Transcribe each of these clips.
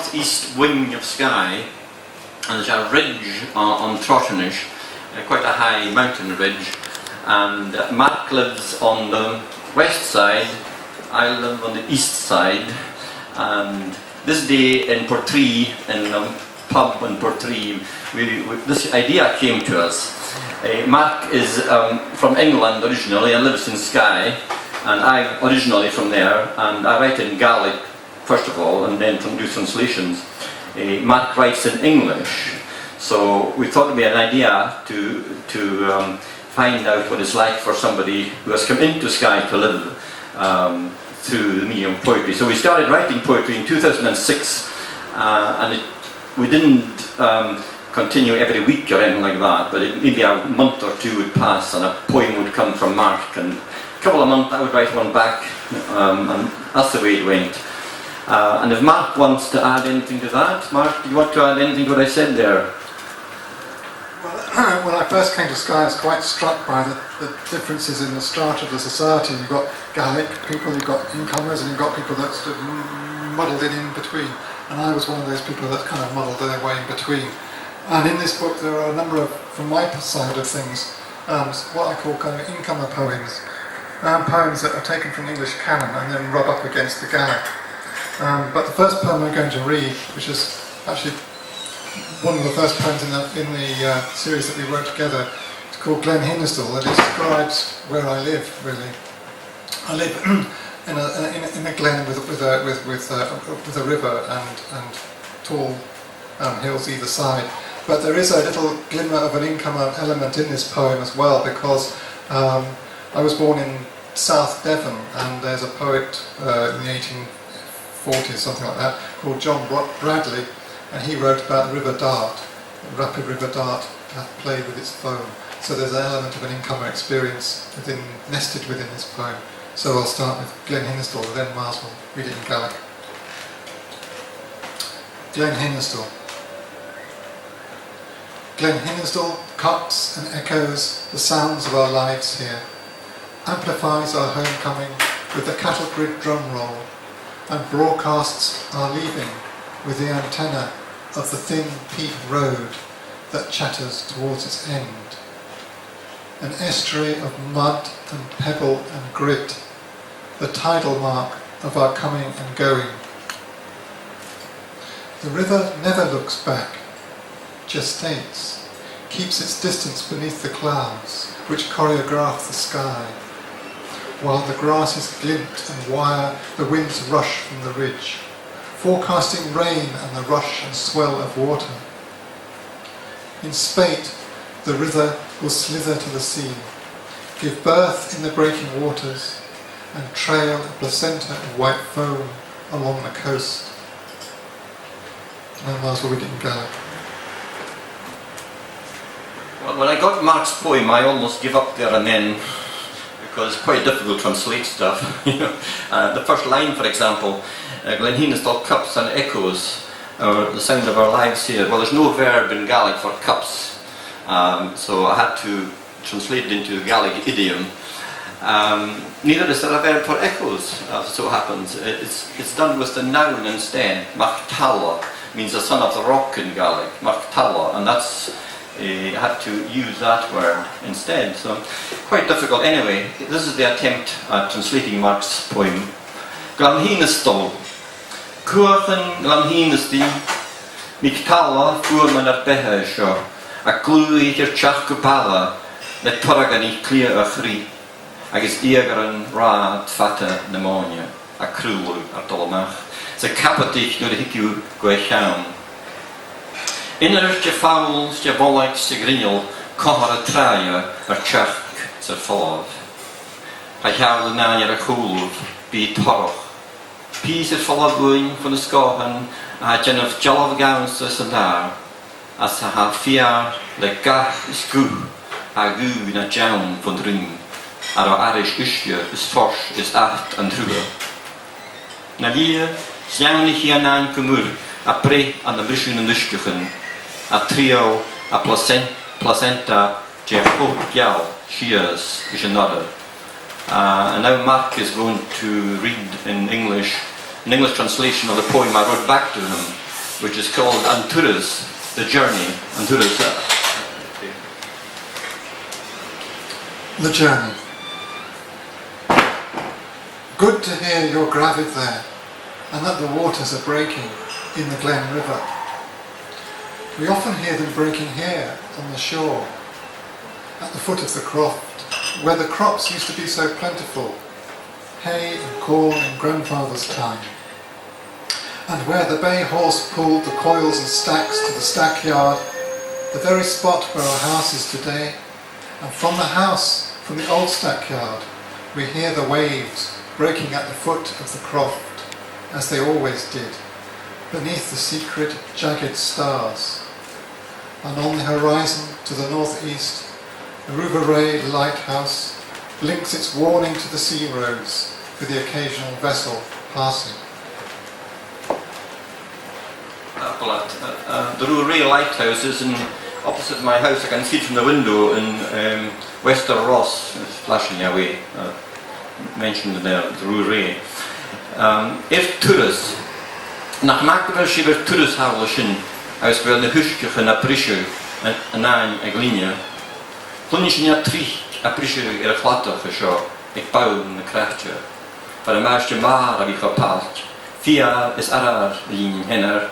northeast wing of Skye, and there's a ridge on Trotternish, quite a high mountain ridge, and Mark lives on the west side, I live on the east side, and this day in Portree, in a pub in Portree, this idea came to us. Mark is from England originally and lives in Skye, and I'm originally from there, and I write in Gaelic first of all, and then do translations. Mark writes in English, so we thought it would be an idea to find out what it's like for somebody who has come into Skye to live through the medium of poetry. So we started writing poetry in 2006, and we didn't continue every week or anything like that, but maybe a month or two would pass and a poem would come from Mark, and a couple of months I would write one back, and that's the way it went. And if Mark wants to add anything to that, Mark, do you want to add anything to what I said there? Well, when I first came to Skye, I was quite struck by the differences in the strata of the society. You've got Gaelic people, you've got incomers, and you've got people that sort of muddled in between. And I was one of those people that kind of muddled their way in between. And in this book there are a number of, from my side of things, what I call kind of incomer poems. Poems that are taken from the English canon and then rub up against the Gaelic. But the first poem I'm going to read, which is actually one of the first poems in the series that we wrote together, is called Glen Hinnesdale. It describes where I live, really. I live in a glen with a river and tall hills either side. But there is a little glimmer of an incomer element in this poem as well, because I was born in South Devon, and there's a poet in the 1840s, something like that, called John Bradley, and he wrote about the River Dart, the rapid River Dart hath played with its foam. So there's an element of an incomer experience nested within this poem. So I'll start with Glen Hinnesdale, and then Miles will read it in Gaelic. Glen Hinnesdale. Glen Hinnesdale cuts and echoes the sounds of our lives here, amplifies our homecoming with the cattle grid drum roll, and broadcasts our leaving with the antenna of the thin peat road that chatters towards its end. An estuary of mud and pebble and grit, the tidal mark of our coming and going. The river never looks back, gestates, keeps its distance beneath the clouds which choreograph the sky, while the grasses glint and wire the winds rush from the ridge, forecasting rain and the rush and swell of water. In spate, the river will slither to the sea, give birth in the breaking waters, and trail a placenta of white foam along the coast. And Miles will read it in Gaelic. Well, when I got Mark's poem, I almost give up there and then, because it's quite difficult to translate stuff. The first line, for example, Glen Hinnesdale cups and echoes, or the sound of our lives here. Well, there's no verb in Gaelic for cups, so I had to translate it into Gaelic idiom. Neither is there a verb for echoes, as it so happens. It's done with the noun instead. Machtalla means the son of the rock in Gaelic, Machtalla, and that's I had to use that word instead, so quite difficult. Anyway, this is the attempt at translating Mark's poem. Glan Hinnesdal, Cuachan Glan Hinnesdal, Michtalla fuorman ar behe seo, a glwy i'r tiach gwpala, le torragan I clear a chri, agus eagaran rad fata pneumonia, a crwlw ar dolomach, sy capatich nôr hiciw gwellawn. Inner je fouls, je bolleks, je grinnel, cohar a traia, ar tiach sy'r ffodd. Rhaid hawl y nain ar y chwlwg, byd torroch. Pys yr ffodd gwyn fan y sgohan, a gennych jolof gawns ys yn dar, as a ha fiar le gach ys gw, a gw na jawn van rung, ar o arish ysgwyr ys fors ys acht an trwyr. Na lia, sjawn I chi a nain cymwyr, a bre an y bryswn yn ysgwychyn, a trio a placenta je hope gal shears is another. And now Mark is going to read in English, an English translation of the poem I wrote back to him. which is called Anturas, the journey. Anturas. The journey. Good to hear your gravid there, and that the waters are breaking in the Glen River. We often hear them breaking here on the shore, at the foot of the croft, where the crops used to be so plentiful, hay and corn in grandfather's time, and where the bay horse pulled the coils and stacks to the stackyard, the very spot where our house is today, and from the house, from the old stackyard, we hear the waves breaking at the foot of the croft, as they always did, beneath the secret jagged stars. And on the horizon to the northeast, the Rouvray lighthouse blinks its warning to the sea roads with the occasional vessel passing. The Rouvray lighthouse is opposite my house. I can see it from the window in Wester Ross. It's flashing away. Mentioned there, the Rouvray. If tourists, nach makwer si ver tourists hafel sin, agus fel na huskech yn aprisio yn ain ag linia, clwni sin ia trich aprisio ar y chlatach y sio, ag bawn na craftia. Far y maes dy mar a fi cho palt, fia is arar lini'n hennar,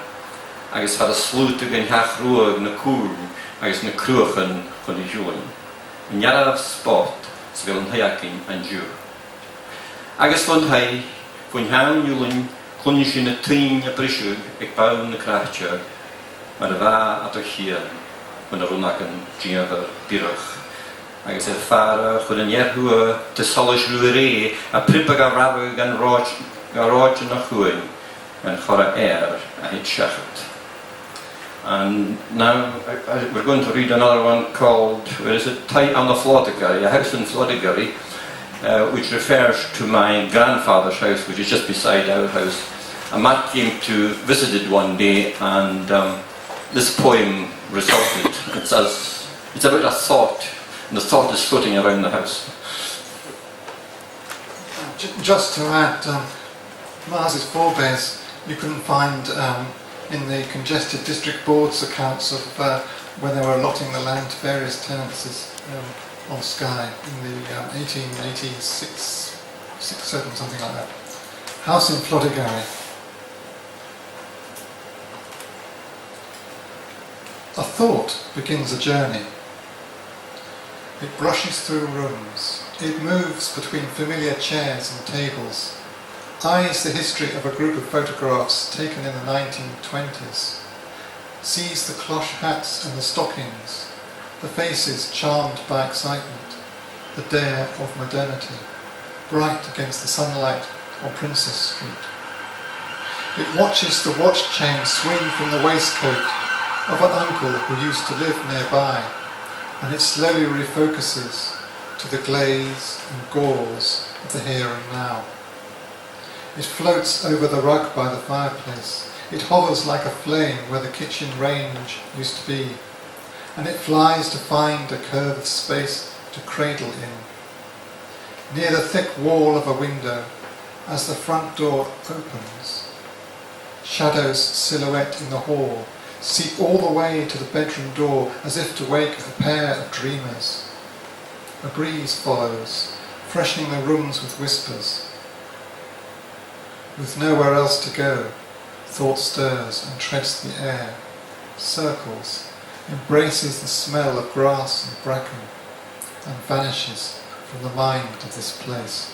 agus far y slwtag yn hach rwag na cwrn, agus na crwachan chwn i jwyn. Yn iaraf sport, sy'n fel yn hyacin yn jw. Agus fwn hai, fwn hawn ywlyn, clwni sin y trin a brisio ag bawn na craftia, Mae'r fa at o hir, yn yr hwnna yn giafr birach. Agus ffara chwn yn ierhwa dy solus rwyr a pribag a rafw gan roj yn o chwyn yn chora a hyd siachat. And now we're going to read another one called, where is it? Tight on the Floddigary, a house in Floddigary, which refers to my grandfather's house, which is just beside our house. And Matt came to visit it one day, and this poem resulted. It's about a thought, and the thought is floating around the house. Just to add, Mars's forebears you couldn't find in the congested district board's accounts of when they were allotting the land to various tenancies on Skye in the 1886, 7, something like that. House in Floddigary. A thought begins a journey. It brushes through rooms. It moves between familiar chairs and tables. Eyes the history of a group of photographs taken in the 1920s. Sees the cloche hats and the stockings, the faces charmed by excitement, the dare of modernity, bright against the sunlight on Princess Street. It watches the watch chain swing from the waistcoat of an uncle who used to live nearby, and it slowly refocuses to the glaze and gauze of the here and now. It floats over the rug by the fireplace. It hovers like a flame where the kitchen range used to be, and it flies to find a curved space to cradle in. Near the thick wall of a window, as the front door opens, shadows silhouette in the hall, seep all the way to the bedroom door as if to wake a pair of dreamers. A breeze follows, freshening the rooms with whispers. With nowhere else to go, thought stirs and treads the air, circles, embraces the smell of grass and bracken, and vanishes from the mind of this place.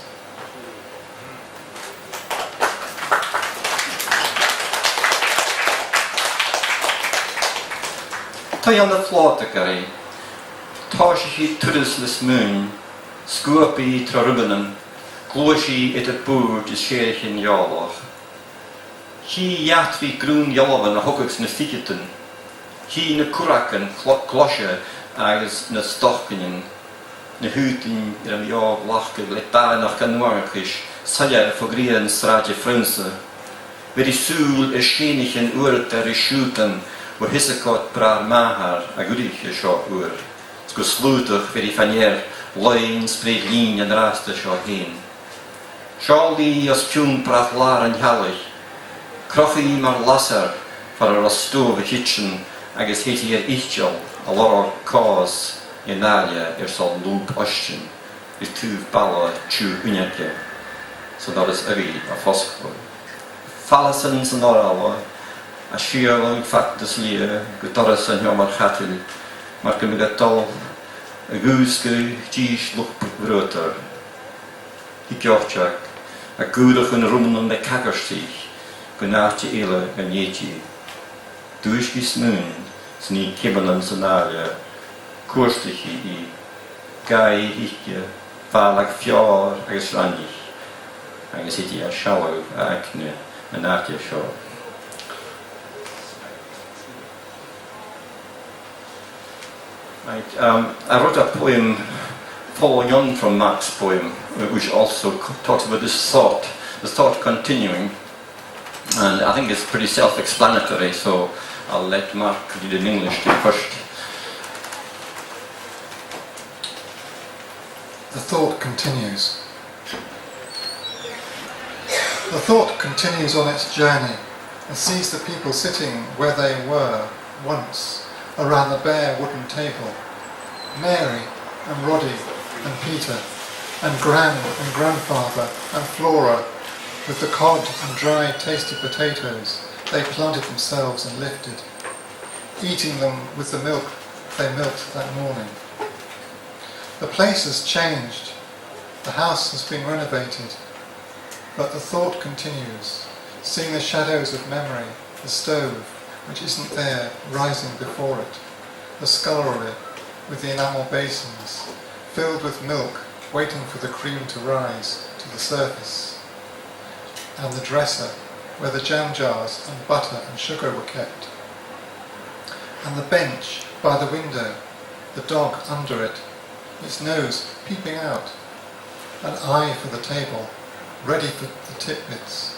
Tá on the Floddigary, tá si turas lis moon, scuapi tra rubanan, glóisi it a búrd is séirich in jálach. Hí jatvi grún jálvan a hogags na fikitan, hí na curacan closhe agus na stochcanin, na hútin an jáv lachgad le bánach gan nuarachis, sajar fogrian stráide Fransa. Veri súl is sénich an uarat ar is siútan, waar hissekot braar mahar a gurich is seo uair. Go slútach veri fanier, loin spreid lín an rasta seo heen. Seáldí as piún brath lár an healich, crochaí mar lasar, for a stove a kitchen agus héti ichtiol a lot cause in nalia sol loop oshin is two balla chu unyake so that is every a foskol falasens and orawa a shiol fat de slie guitarras and yomar hatil maar kem gatol a gooske tish look broter hikjorchak a goedig een roemen om de kakkerstig gunaartje ele en jeetje duiskis noon sni kibbelen scenario koerstig i gai hikje valag fjord agus randig agus hiti a shallow a akne en naartje show. Right, I wrote a poem following on from Mark's poem, which also talks about this thought continuing, and I think it's pretty self-explanatory, so I'll let Mark read in English first. The thought continues. The thought continues on its journey and sees the people sitting where they were once around the bare wooden table. Mary and Roddy and Peter and Gran and Grandfather and Flora with the cod and dry tasty potatoes they planted themselves and lifted, eating them with the milk they milked that morning. The place has changed, the house has been renovated, but the thought continues, seeing the shadows of memory, the stove, which isn't there, rising before it, the scullery with the enamel basins, filled with milk, waiting for the cream to rise to the surface, and the dresser, where the jam jars and butter and sugar were kept, and the bench by the window, the dog under it, its nose peeping out, an eye for the table, ready for the titbits.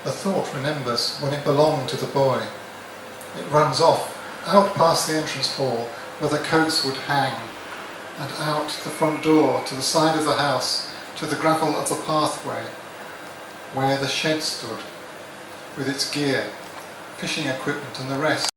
The thought remembers when it belonged to the boy. It runs off, out past the entrance hall where the coats would hang, and out the front door to the side of the house, to the gravel of the pathway, where the shed stood, with its gear, fishing equipment and the rest.